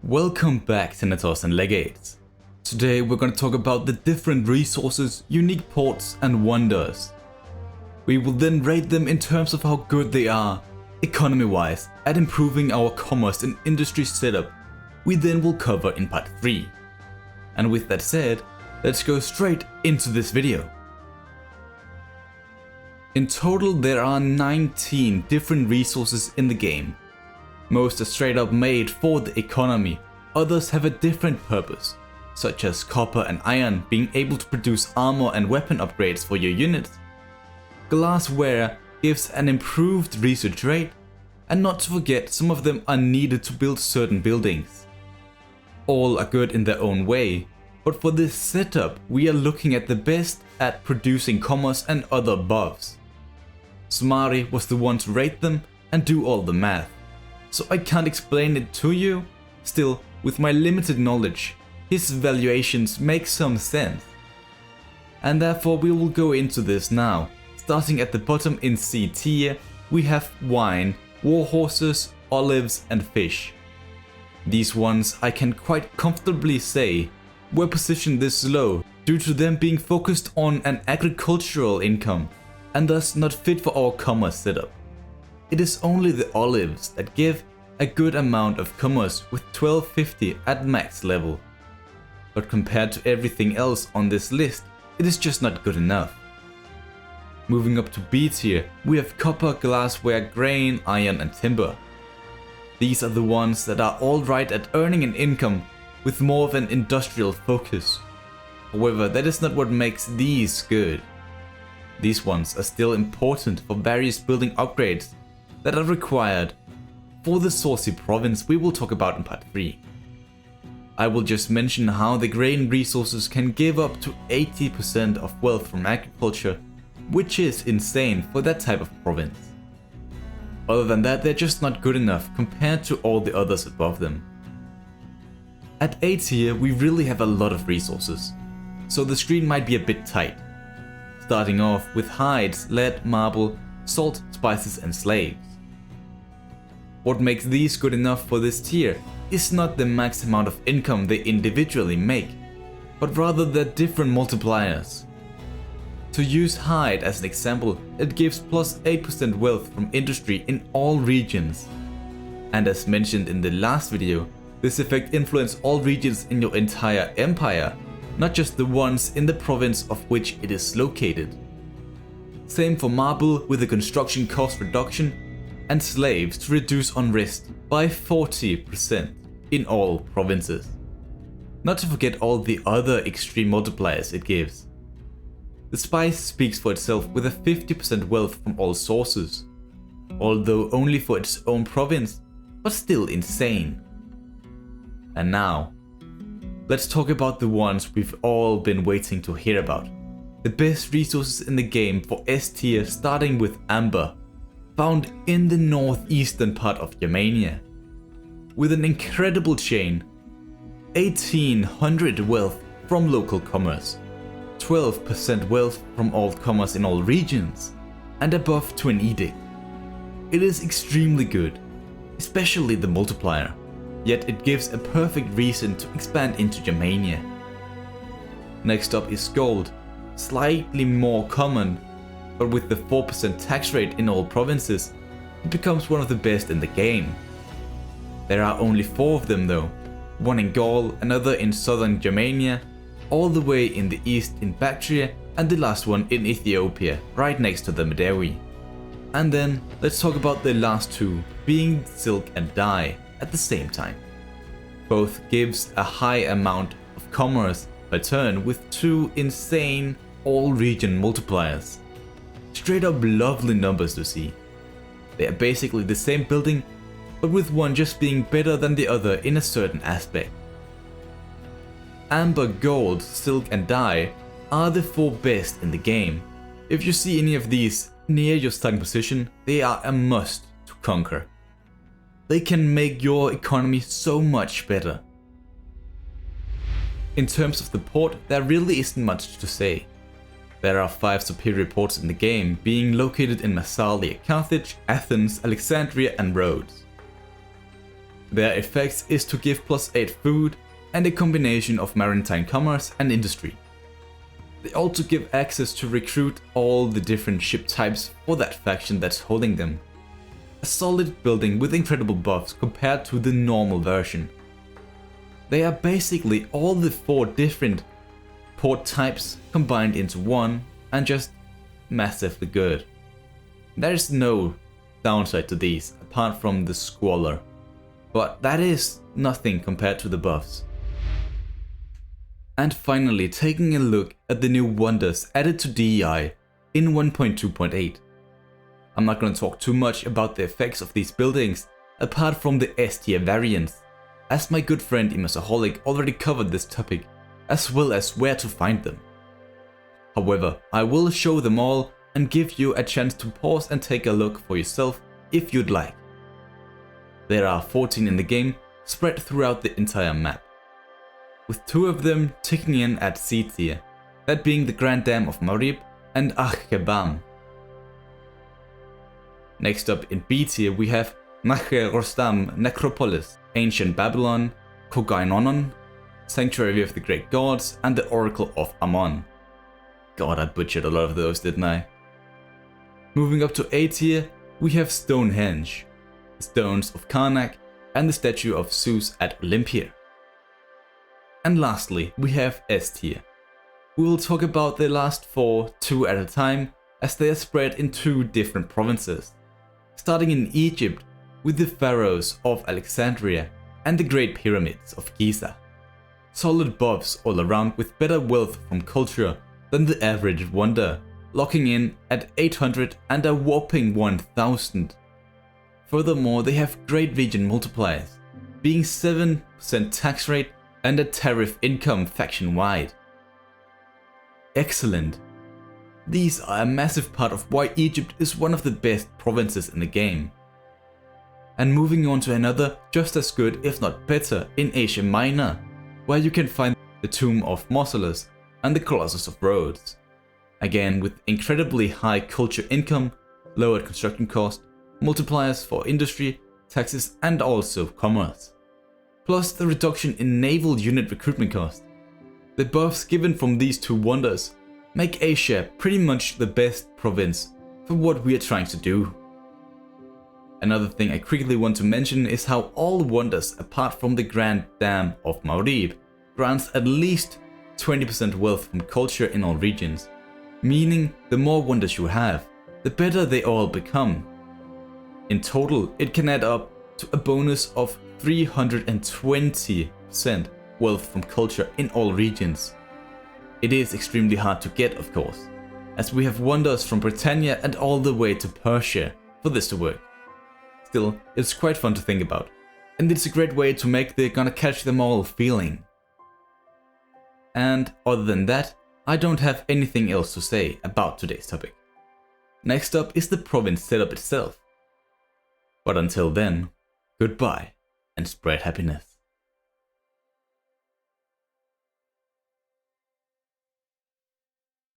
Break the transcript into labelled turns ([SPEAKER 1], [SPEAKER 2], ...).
[SPEAKER 1] Welcome back, Senators and Legates. Today we're going to talk about the different resources, unique ports and wonders. We will then rate them in terms of how good they are, economy-wise, at improving our commerce and industry setup. We then will cover in part 3. And with that said, let's go straight into this video. In total there are 19 different resources in the game. Most are straight up made for the economy, others have a different purpose, such as copper and iron being able to produce armor and weapon upgrades for your units. Glassware gives an improved research rate, and not to forget, some of them are needed to build certain buildings. All are good in their own way, but for this setup we are looking at the best at producing commerce and other buffs. Smari was the one to rate them and do all the math, so I can't explain it to you. Still, with my limited knowledge, his valuations make some sense. And therefore we will go into this now. Starting at the bottom in C tier, we have wine, warhorses, olives and fish. These ones I can quite comfortably say were positioned this low due to them being focused on an agricultural income and thus not fit for our commerce setup. It is only the olives that give a good amount of commerce with 1250 at max level. But compared to everything else on this list, it is just not good enough. Moving up to B tier, we have copper, glassware, grain, iron and timber. These are the ones that are alright at earning an income with more of an industrial focus. However, that is not what makes these good. These ones are still important for various building upgrades that are required for the Saucy province we will talk about in part 3. I will just mention how the grain resources can give up to 80% of wealth from agriculture, which is insane for that type of province. Other than that, they're just not good enough compared to all the others above them. At A tier we really have a lot of resources, so the screen might be a bit tight. Starting off with hides, lead, marble, salt, spices and slaves. What makes these good enough for this tier is not the max amount of income they individually make, but rather their different multipliers. To use hide as an example, it gives plus 8% wealth from industry in all regions. And as mentioned in the last video, this effect influences all regions in your entire empire, not just the ones in the province of which it is located. Same for marble with a construction cost reduction, and slaves to reduce unrest by 40% in all provinces. Not to forget all the other extreme multipliers it gives. The spice speaks for itself with a 50% wealth from all sources, although only for its own province, but still insane. And now, let's talk about the ones we've all been waiting to hear about. The best resources in the game for S tier, starting with amber, found in the northeastern part of Germania. With an incredible chain, 1800 wealth from local commerce, 12% wealth from all commerce in all regions, and above to an edict. It is extremely good, especially the multiplier, yet it gives a perfect reason to expand into Germania. Next up is gold, slightly more common, but with the 4% tax rate in all provinces, it becomes one of the best in the game. There are only 4 of them though, one in Gaul, another in southern Germania, all the way in the east in Bactria, and the last one in Ethiopia, right next to the Medawi. And then let's talk about the last 2, being silk and dye at the same time. Both gives a high amount of commerce per turn with 2 insane all region multipliers. Straight up lovely numbers to see. They are basically the same building, but with one just being better than the other in a certain aspect. Amber, gold, silk and dye are the 4 best in the game. If you see any of these near your starting position, they are a must to conquer. They can make your economy so much better. In terms of the port, there really isn't much to say. There are 5 superior ports in the game, being located in Massalia, Carthage, Athens, Alexandria and Rhodes. Their effects is to give +8 food and a combination of maritime commerce and industry. They also give access to recruit all the different ship types for that faction that's holding them. A solid building with incredible buffs compared to the normal version. They are basically all the 4 different port types combined into one and just massively good. There's no downside to these apart from the squalor, but that is nothing compared to the buffs. And finally, taking a look at the new wonders added to DEI in 1.2.8. I'm not going to talk too much about the effects of these buildings apart from the S tier variants, as my good friend Immersaholic already covered this topic, as well as where to find them. However, I will show them all and give you a chance to pause and take a look for yourself if you'd like. There are 14 in the game, spread throughout the entire map, with 2 of them ticking in at C tier, that being the Grand Dam of Marib and Akhkebam. Next up in B tier we have Nache Rostam Necropolis, Ancient Babylon, Kogainonon, Sanctuary of the Great Gods, and the Oracle of Ammon. God, I butchered a lot of those, didn't I? Moving up to A tier, we have Stonehenge, the Stones of Karnak, and the statue of Zeus at Olympia. And lastly, we have S tier. We will talk about the last 4 2 at a time, as they are spread in 2 different provinces. Starting in Egypt with the pharaohs of Alexandria and the Great Pyramids of Giza. Solid buffs all around with better wealth from culture than the average wonder, locking in at 800 and a whopping 1000. Furthermore, they have great region multipliers, being 7% tax rate and a tariff income faction wide. Excellent. These are a massive part of why Egypt is one of the best provinces in the game. And moving on to another just as good if not better in Asia Minor, where you can find the Tomb of Mausolus and the Colossus of Rhodes. Again with incredibly high culture income, lowered construction cost, multipliers for industry, taxes and also commerce. Plus the reduction in naval unit recruitment cost. The buffs given from these 2 wonders make Asia pretty much the best province for what we are trying to do. Another thing I quickly want to mention is how all wonders apart from the Grand Dam of Marib grants at least 20% wealth from culture in all regions, meaning the more wonders you have, the better they all become. In total, it can add up to a bonus of 320% wealth from culture in all regions. It is extremely hard to get, of course, as we have wonders from Britannia and all the way to Persia for this to work. Still, it's quite fun to think about, and it's a great way to make the gonna catch them all feeling. And other than that, I don't have anything else to say about today's topic. Next up is the province setup itself. But until then, goodbye and spread happiness.